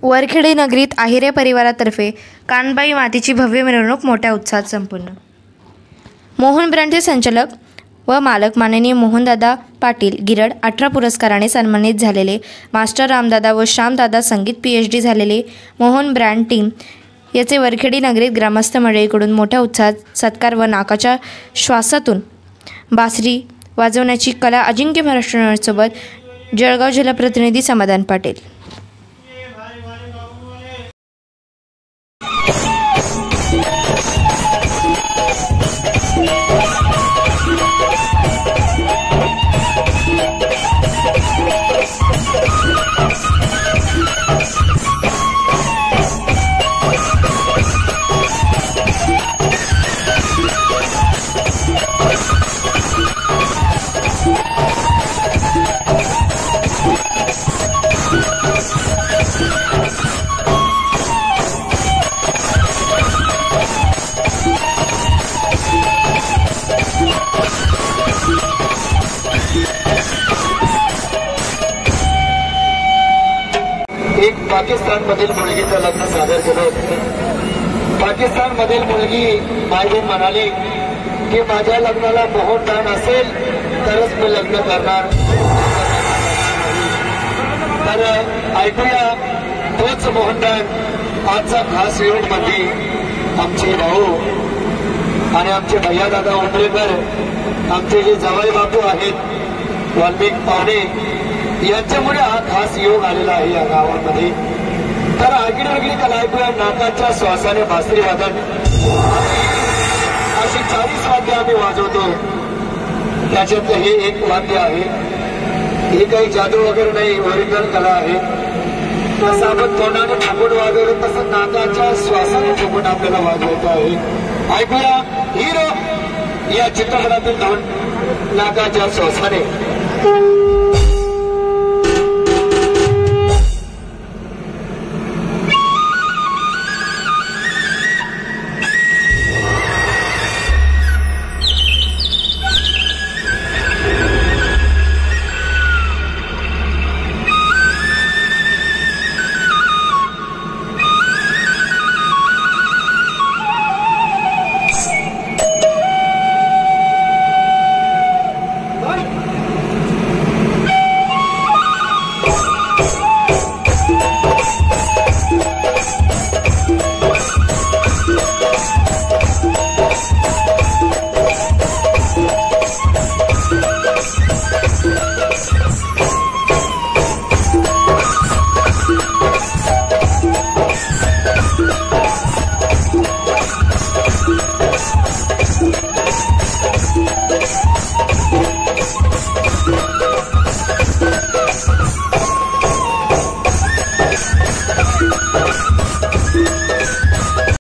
वरखेडी नगरीत आहिरे परिवारातर्फे कानबाई मातेची भव्य मिरवणूक मोठ्या उत्साहात संपन्न। मोहन ब्रँडचे संचालक व मालक माननीय मोहनदादा पाटील गिरड 18 पुरस्काराने सन्मानित झालेले मास्टर रामदादा व श्यामदादा संगीत PhD झालेले मोहन ब्रँड टीम याचे वरखेडी नगरीत ग्रामस्थ मंडळीकडून मोठ्या उत्साहात सत्कार व नाकाच्या श्वासातून बासरी वाजवण्याची कला अजिंक्य महाराष्ट्रासोबत जळगाव जिल्हा प्रतिनिधी समाधान पाटील। एक पाकिस्तानमधील मुलगीचं लग्न सादर केलं होतं। पाकिस्तानमधील मुलगी मायबीन म्हणाली की माझ्या लग्नाला मोहनदान असेल तरच मी लग्न करणार। तर ऐकूया तोच मोहनदान आजचा खास योग मध्ये आमचे भाऊ आणि आमचे भैयादादा उमरेकर, आमचे जे जावई बापू आहेत वाल्मिक पाहुणे, यांच्यामुळे हा खास योग आलेला आहे या गावामध्ये। तर आगीड वेगळी कला ऐकूया नाकाच्या श्वासाने बासरी वादन, अशी 40 वाद्य आम्ही वाजवतो। त्याच्यातलं हे एक वाद्य आहे, हे काही जादू वगैरे नाही, ओरिजिनल कला आहे। जसं आपण तोंडाने फुकून वाजवलं तसं नाकाच्या श्वासाने फुकून आपल्याला वाजवायचं आहे। ऐकूया हिरो या चित्रपटातील नाकाच्या श्वासाने।